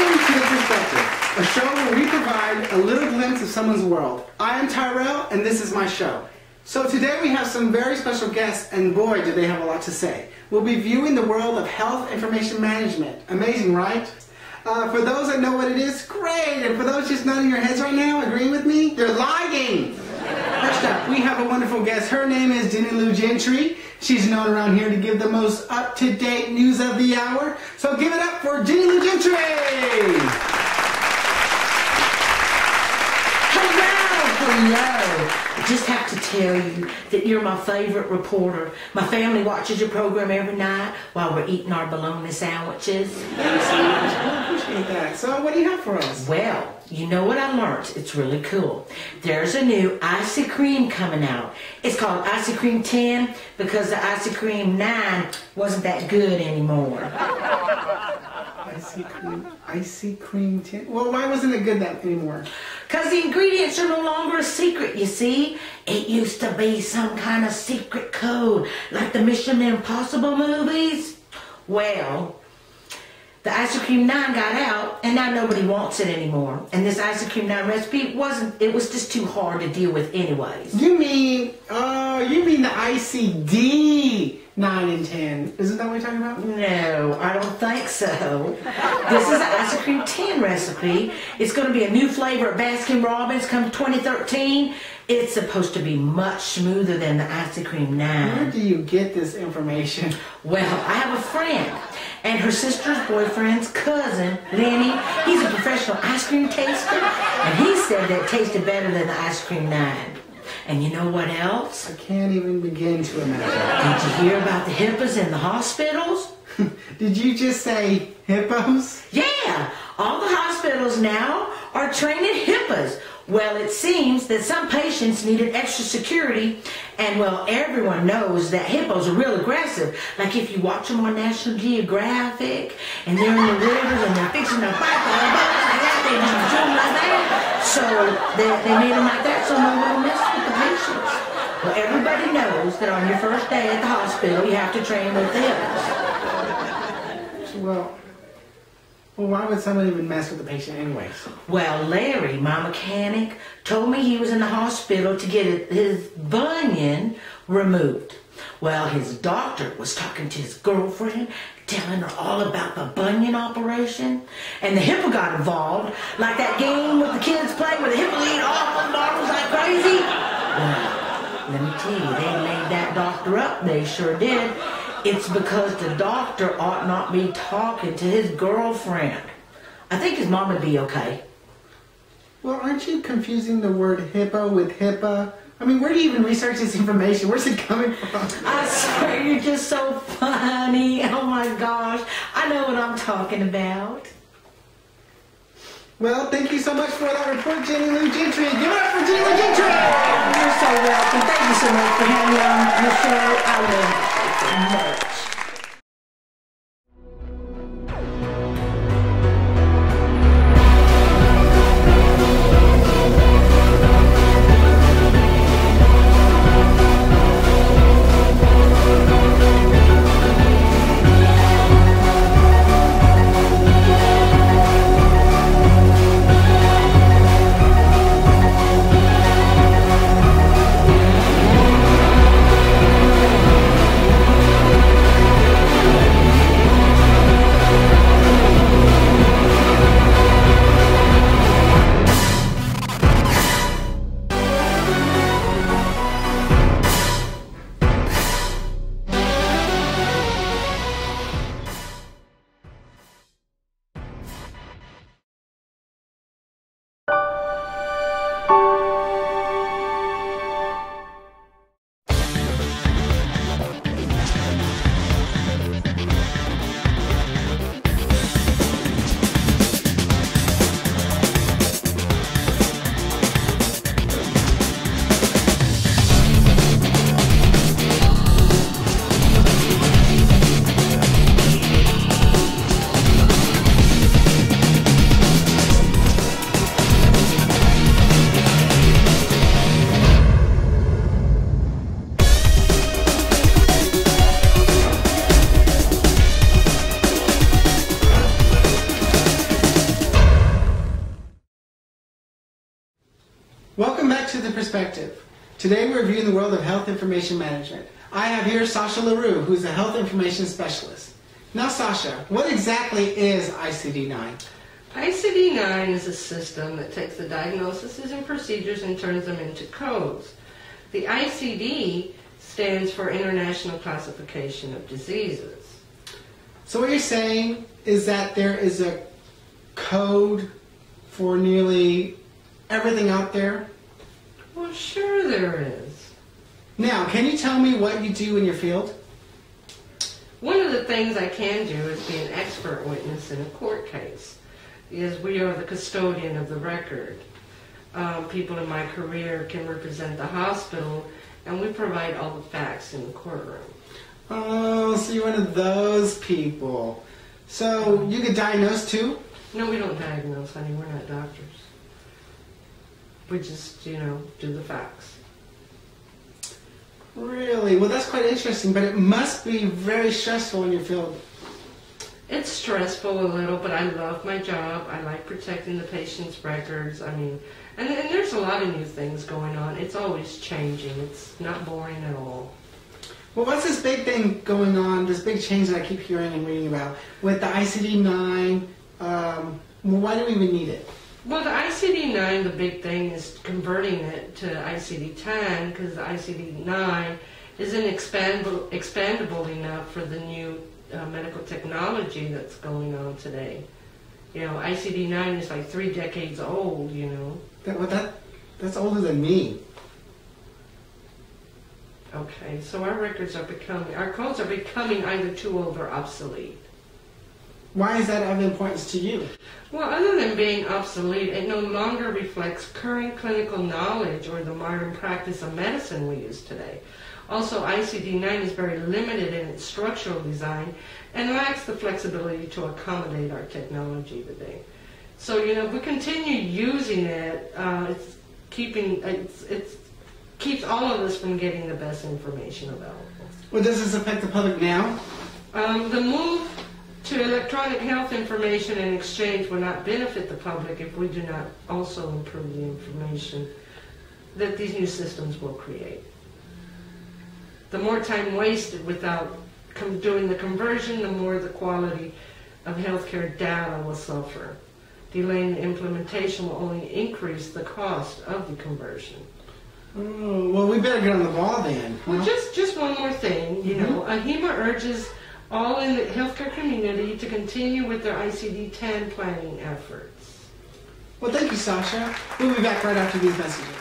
Welcome to The Perspective, a show where we provide a little glimpse of someone's world. I am Tyrell, and this is my show. So today we have some very special guests, and boy, do they have a lot to say. We'll be viewing the world of health information management. Amazing, right? For those that know what it is, great. And for those just nodding your heads right now, agreeing with me, you're lying. First up, we have a wonderful guest. Her name is Jenny Lou Gentry. She's known around here to give the most up-to-date news of the hour. So give it up for Jenny Lou Gentry. Hello. I just have to tell you that you're my favorite reporter. My family watches your program every night while we're eating our bologna sandwiches. Thanks so much. I appreciate that. So what do you have for us? Well, you know what I learned? It's really cool. There's a new icy cream coming out. It's called Icy Cream 10 because the Icy Cream 9 wasn't that good anymore. Icy cream 10. Well, why wasn't it good that anymore? Because the ingredients are no longer a secret, you see. It used to be some kind of secret code, like the Mission Impossible movies. Well, the Ice Cream 9 got out, and now nobody wants it anymore. And this Ice Cream 9 recipe it was just too hard to deal with anyways. You mean the ICD 9 and 10. Isn't that what you're talking about? No, I don't think so. This is the Ice Cream 10 recipe. It's going to be a new flavor of Baskin Robbins come 2013. It's supposed to be much smoother than the Ice Cream 9. Where do you get this information? Well, I have a friend, and her sister's boyfriend's cousin, Lenny, he's a professional ice cream taster, and he said that it tasted better than the Ice Cream 9. And you know what else? I can't even begin to imagine. Did you hear about the hippos in the hospitals? Did you just say hippos? Yeah, all the hospitals now are training hippos. Well, it seems that some patients needed extra security, and well, everyone knows that hippos are real aggressive. Like if you watch them on National Geographic, and they're in the rivers, and they're fixing to fight for the boats like that, they just do them like that. So they made them like that so no one will mess with the patients. Well, everybody knows that on your first day at the hospital, you have to train with the hippos. Well, why would someone even mess with the patient anyways? Well, Larry, my mechanic, told me he was in the hospital to get his bunion removed. Well, his doctor was talking to his girlfriend, telling her all about the bunion operation, and the hippo got involved, like that game with the kids play where the hippo eat all the marbles like crazy. Well, let me tell you, they laid that doctor up, they sure did. It's because the doctor ought not be talking to his girlfriend. I think his mom would be okay. Well, aren't you confusing the word hippo with HIPAA? I mean, where do you even research this information? Where's it coming from? I swear you're just so funny. Oh my gosh. I know what I'm talking about. Well, thank you so much for that report, Jenny Lou Gentry. Give it up for Jenny Lou Gentry! You're so welcome. Thank you so much for having me on the show. I love it so much. Perspective. Today we're reviewing the world of health information management. I have here Sasha LaRue, who's a health information specialist. Now Sasha, what exactly is ICD-9? ICD-9 is a system that takes the diagnoses and procedures and turns them into codes. The ICD stands for International Classification of Diseases. So what you're saying is that there is a code for nearly everything out there? Well, sure there is. Now, can you tell me what you do in your field? One of the things I can do is be an expert witness in a court case, because we are the custodian of the record. People in my career can represent the hospital, and we provide all the facts in the courtroom. Oh, so you're one of those people. So you could diagnose too? No, we don't diagnose, honey. We're not doctors. We just, do the facts. Really? Well, that's quite interesting, but it must be very stressful in your field. It's stressful a little, but I love my job. I like protecting the patient's records. And there's a lot of new things going on. It's always changing. It's not boring at all. Well, what's this big thing going on, this big change that I keep hearing and reading about with the ICD-9? Why do we even need it? Well, the ICD-9, the big thing is converting it to ICD-10, because the ICD-9 isn't expandable enough for the new medical technology that's going on today. ICD-9 is like 3 decades old, That's older than me. Okay, so our codes are becoming either too old or obsolete. Why is that of importance to you? Well, other than being obsolete, it no longer reflects current clinical knowledge or the modern practice of medicine we use today. Also, ICD-9 is very limited in its structural design and lacks the flexibility to accommodate our technology today. So, if we continue using it, it keeps all of us from getting the best information available. Well, does this affect the public now? The move to electronic health information and exchange will not benefit the public if we do not also improve the information that these new systems will create. The more time wasted without doing the conversion, the more the quality of healthcare data will suffer. Delaying the implementation will only increase the cost of the conversion. Oh, well, we better get on the ball then. Huh? Well, just one more thing. AHIMA urges all in the healthcare community to continue with their ICD-10 planning efforts. Well, thank you, Sasha. We'll be back right after these messages.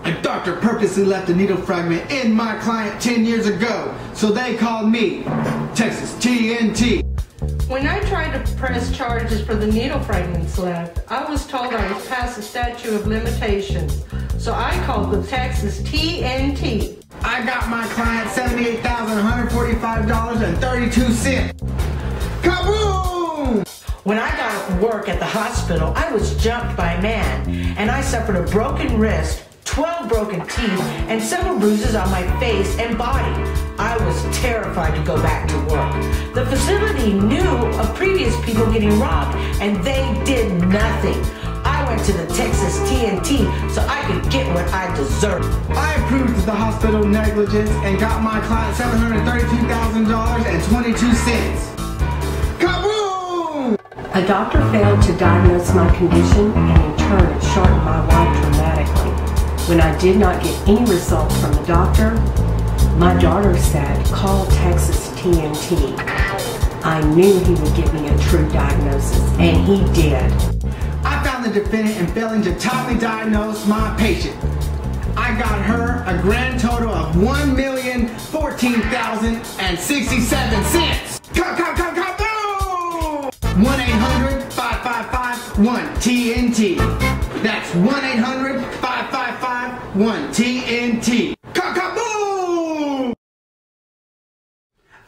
A doctor purposely left a needle fragment in my client 10 years ago, so they called me Texas TNT. When I tried to press charges for the needle fragments left, I was told I was past the statute of limitations, so I called the Texas TNT. I got my client $78,145.32. Kaboom! When I got off work at the hospital, I was jumped by a man, and I suffered a broken wrist, 12 broken teeth, and several bruises on my face and body. I was terrified to go back to work. The facility knew of previous people getting robbed, and they did nothing. I went to the Texas TNT so I could get what I deserved. I approved the hospital negligence and got my client $732,000.22. Kaboom! A doctor failed to diagnose my condition and in turn it shortened my life dramatically. When I did not get any results from the doctor, my daughter said, "Call Texas TNT." I knew he would give me a true diagnosis, and he did. I found the defendant in failing to timely diagnose my patient. I got her a grand total of $1,014,067. Kaboom! 1-800-555-1TNT. That's 1-800-555-1TNT. Kaboom!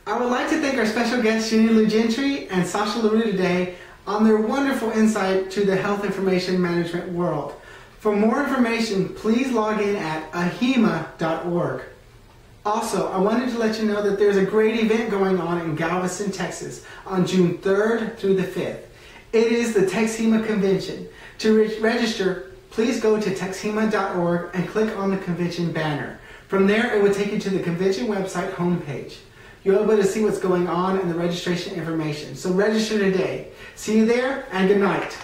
I would like to thank our special guests, Jenny Lou Gentry and Sasha LaRue today on their wonderful insight to the health information management world. For more information, please log in at ahima.org. Also, I wanted to let you know that there's a great event going on in Galveston, Texas on June 3rd through the 5th. It is the TexHEMA Convention. To register, please go to texhema.org and click on the convention banner. From there, it will take you to the convention website homepage. You'll be able to see what's going on and the registration information. So register today. See you there, and good night.